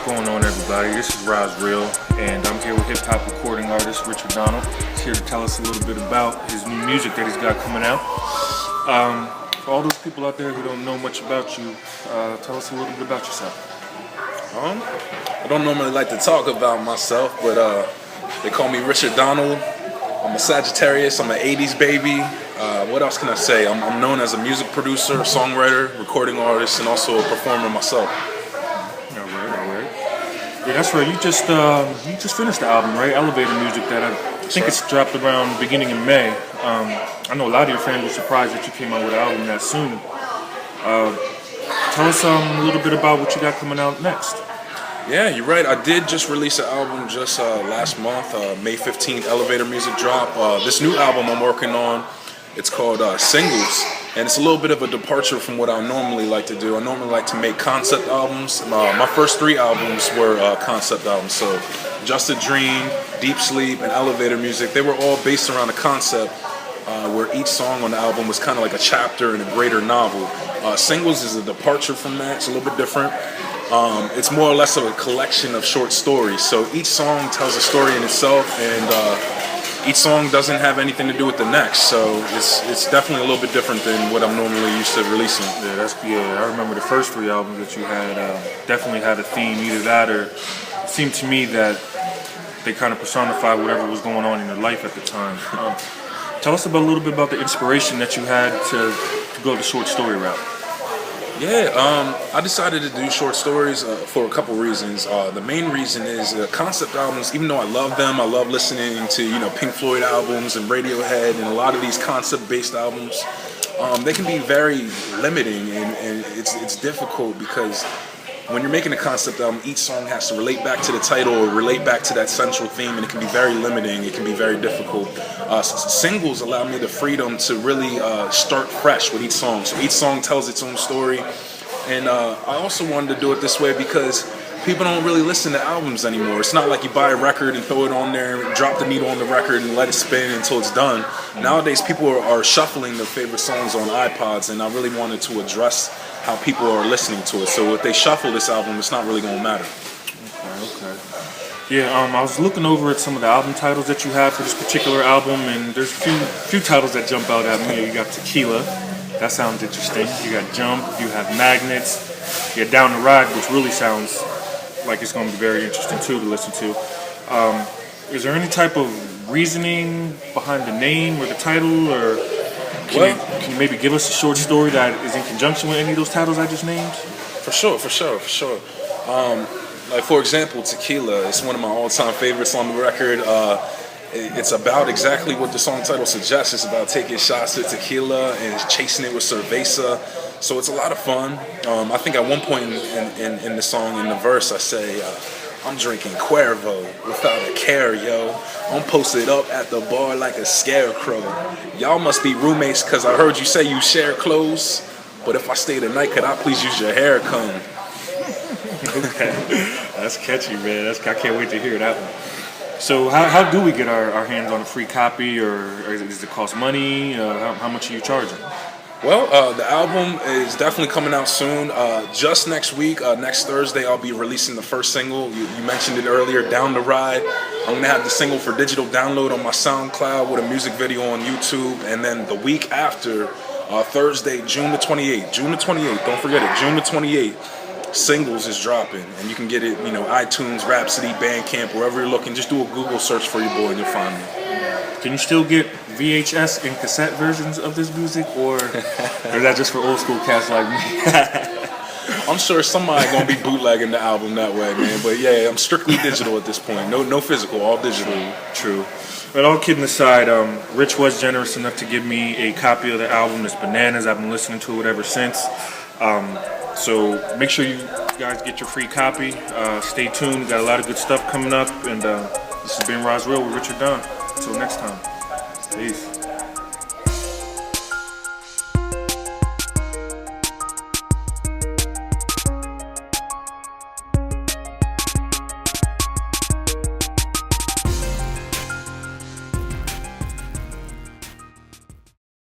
going on, everybody? This is Roz Real, and I'm here with hip-hop recording artist Richard Donald. He's here to tell us a little bit about his new music that he's got coming out. For all those people out there who don't know much about you, tell us a little bit about yourself. I don't normally like to talk about myself, but they call me Richard Donald. I'm a Sagittarius, I'm an 80s baby. What else can I say? I'm known as a music producer, songwriter, recording artist, and also a performer myself. All right. Yeah, that's right. You just finished the album, right? Elevator Music, that I think it's dropped around beginning in May. I know a lot of your fans were surprised that you came out with an album that soon. Tell us a little bit about what you got coming out next. Yeah, you're right. I did just release an album just last month, May 15th, Elevator Music drop. This new album I'm working on, it's called Singles, and it's a little bit of a departure from what I normally like to do. I normally like to make concept albums. My first 3 albums were concept albums, so Just a Dream, Deep Sleep, and Elevator Music. They were all based around a concept where each song on the album was kind of like a chapter in a greater novel. Singles is a departure from that. It's a little bit different. It's more or less of a collection of short stories. So each song tells a story in itself, and each song doesn't have anything to do with the next. So it's definitely a little bit different than what I'm normally used to releasing. Yeah, I remember the first 3 albums that you had definitely had a theme. Either that, or it seemed to me that they kind of personified whatever was going on in your life at the time. Tell us a little bit about the inspiration that you had to go the short story route. Yeah, I decided to do short stories for a couple reasons. The main reason is concept albums, even though I love them, I love listening to Pink Floyd albums and Radiohead and a lot of these concept-based albums. They can be very limiting, and it's difficult because when you're making a concept album, each song has to relate back to the title or relate back to that central theme, and it can be very limiting. It can be very difficult. Singles allow me the freedom to really start fresh with each song. So each song tells its own story, and I also wanted to do it this way because people don't really listen to albums anymore. It's not like you buy a record and throw it on there, drop the needle on the record, and let it spin until it's done. Nowadays, people are shuffling their favorite songs on iPods, and I really wanted to address how people are listening to it. So if they shuffle this album, it's not really going to matter. Okay. Yeah, I was looking over at some of the album titles that you have for this particular album, and there's a few titles that jump out at me. You got Tequila, that sounds interesting. You got Jump, you have Magnets, you got Down the Ride, which really sounds like it's going to be very interesting too to listen to. Is there any type of reasoning behind the name or the title, or can you maybe give us a short story that is in conjunction with any of those titles I just named? For sure. Like for example, Tequila is one of my all-time favorites on the record. It's about exactly what the song title suggests. It's about taking shots at tequila and chasing it with cerveza. So it's a lot of fun. I think at one point in the song, in the verse, I say, I'm drinking Cuervo without a care, yo. I'm posted up at the bar like a scarecrow. Y'all must be roommates because I heard you say you share clothes. But if I stay the night, could I please use your hair comb? Okay, that's catchy, man. I can't wait to hear that one. So how do we get our hands on a free copy, or does it cost money? How much are you charging? Well, the album is definitely coming out soon. Just next week, next Thursday, I'll be releasing the first single. You mentioned it earlier, Down the Ride. I'm going to have the single for digital download on my SoundCloud with a music video on YouTube. And then the week after, Thursday, June the 28th, don't forget it, June the 28th, Singles is dropping. And you can get it, iTunes, Rhapsody, Bandcamp, wherever you're looking. Just do a Google search for your boy and you'll find me. Can you still get VHS and cassette versions of this music, or is that just for old school cats like me? I'm sure somebody gonna be bootlegging the album that way, man. But yeah, I'm strictly digital at this point. No physical, all digital. True. But all kidding aside, Rich was generous enough to give me a copy of the album. It's bananas. I've been listening to it ever since. So make sure you guys get your free copy. Stay tuned. We've got a lot of good stuff coming up. And this has been Roz Real with Richard Dunn. Until next time. Peace.